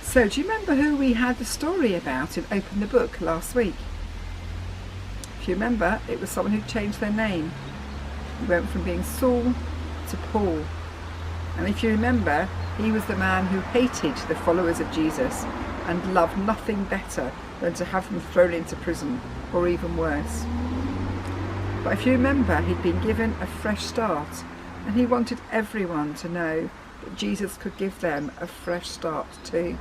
So, do you remember who we had the story about in Open the Book last week? If you remember, it was someone who changed their name. He went from being Saul to Paul. And if you remember, he was the man who hated the followers of Jesus and loved nothing better than to have them thrown into prison, or even worse. But if you remember, he'd been given a fresh start, and he wanted everyone to know that Jesus could give them a fresh start too.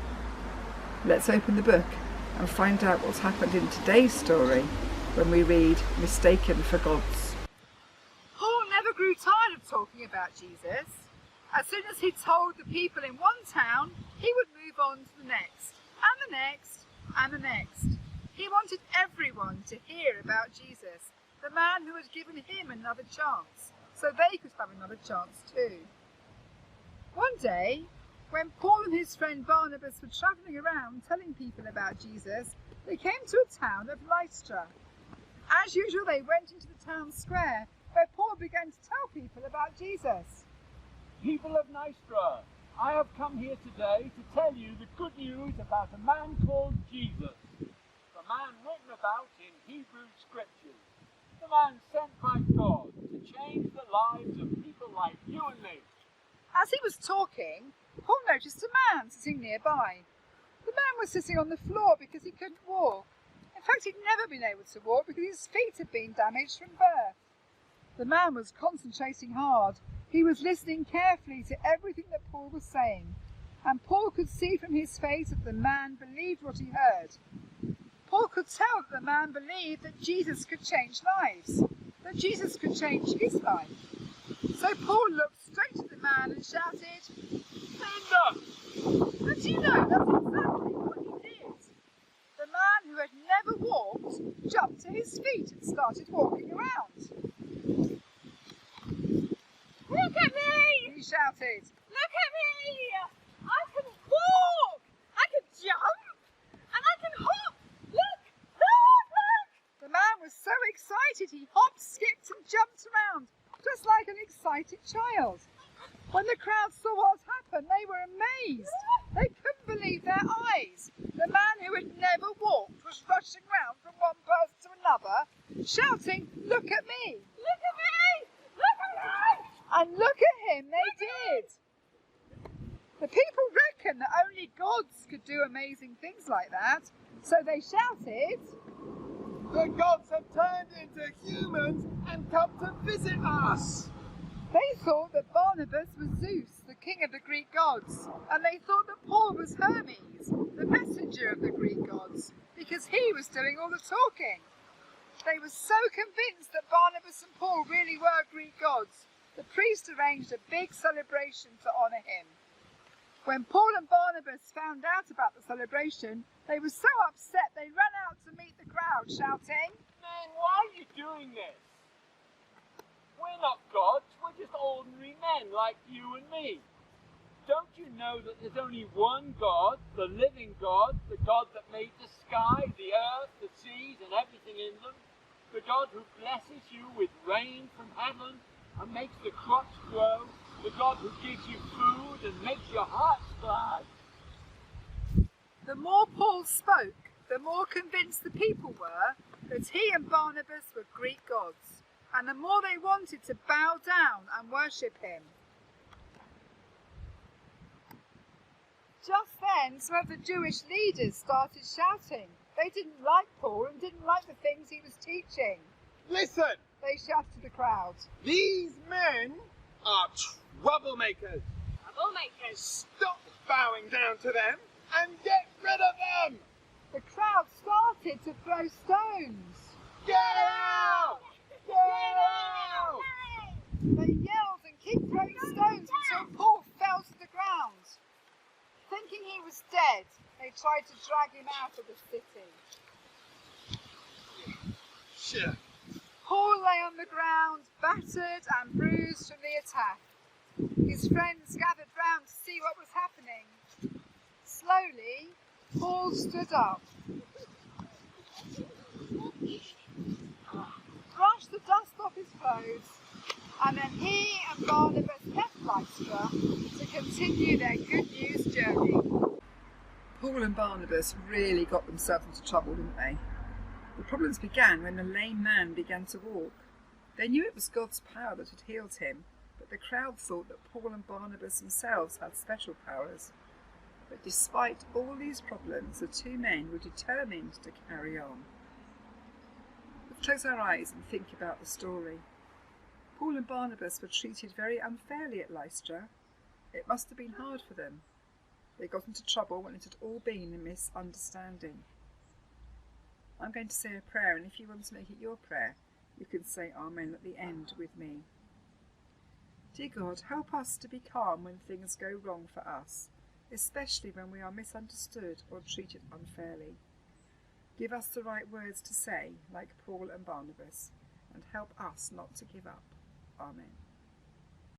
Let's open the book and find out what's happened in today's story when we read Mistaken for Gods. Paul never grew tired of talking about Jesus. As soon as he told the people in one town, he would move on to the next, and the next, and the next. He wanted everyone to hear about Jesus, the man who had given him another chance, so they could have another chance too. One day, when Paul and his friend Barnabas were travelling around telling people about Jesus, they came to a town of Lystra. As usual, they went into the town square, where Paul began to tell people about Jesus. People of Lystra, I have come here today to tell you the good news about a man called Jesus, the man written about in Hebrew Scriptures, the man sent by God to change the lives of people like you and me. As he was talking, Paul noticed a man sitting nearby. The man was sitting on the floor because he couldn't walk. In fact, he'd never been able to walk because his feet had been damaged from birth. The man was concentrating hard. He was listening carefully to everything that Paul was saying, and Paul could see from his face that the man believed what he heard. Paul could tell that the man believed that Jesus could change lives, that Jesus could change his life. So Paul looked straight at the man and shouted, Stand up! And you know, that's exactly what he did. The man who had never walked jumped to his feet and started walking around. Look at me! He shouted. Look at me! I can walk! I can jump! And I can hop! Look! Look! The man was so excited he hopped, skipped and jumped around, just like an excited child. When the crowd saw what had happened, they were amazed. They couldn't believe their eyes. The man who had never walked was rushing round from one person to another, shouting, "Look at me! Look at me! Look at me!" And look at him, they did. The people reckoned that only gods could do amazing things like that, so they shouted, The gods have turned into humans and come to visit us. They thought that Barnabas was Zeus, the king of the Greek gods, and they thought that Paul was Hermes, the messenger of the Greek gods, because he was doing all the talking. They were so convinced that Barnabas and Paul really were Greek gods, the priest arranged a big celebration to honour him. When Paul and Barnabas found out about the celebration, they were so upset they ran out to meet the crowd, shouting, Man, why are you doing this? We're not gods, we're just ordinary men like you and me. Don't you know that there's only one God, the living God, the God that made the sky, the earth, the seas and everything in them, the God who blesses you with rain from heaven and makes the crops grow, the God who gives you food and makes your hearts glad. The more Paul spoke, the more convinced the people were that he and Barnabas were Greek gods, and the more they wanted to bow down and worship him. Just then, some of the Jewish leaders started shouting. They didn't like Paul and didn't like the things he was teaching. Listen, They shouted to the crowd. these men are troublemakers. Troublemakers. Stop bowing down to them and get rid of them. The crowd started to throw stones. Get out! Get out! They yelled and kept throwing stones until Paul fell to the ground. Thinking he was dead, they tried to drag him out of the city. Sure. Paul lay on the ground, battered and bruised from the attack. His friends gathered round to see what was happening. Slowly, Paul stood up, brushed the dust off his clothes, and then he and Barnabas left Lystra to continue their good news journey. Paul and Barnabas really got themselves into trouble, didn't they? The problems began when the lame man began to walk. They knew it was God's power that had healed him, but the crowd thought that Paul and Barnabas themselves had special powers. But despite all these problems, the two men were determined to carry on. Let's close our eyes and think about the story. Paul and Barnabas were treated very unfairly at Lystra. It must have been hard for them. They got into trouble when it had all been a misunderstanding. I'm going to say a prayer, and if you want to make it your prayer, you can say Amen at the end with me. Dear God, help us to be calm when things go wrong for us, especially when we are misunderstood or treated unfairly. Give us the right words to say, like Paul and Barnabas, and help us not to give up. Amen.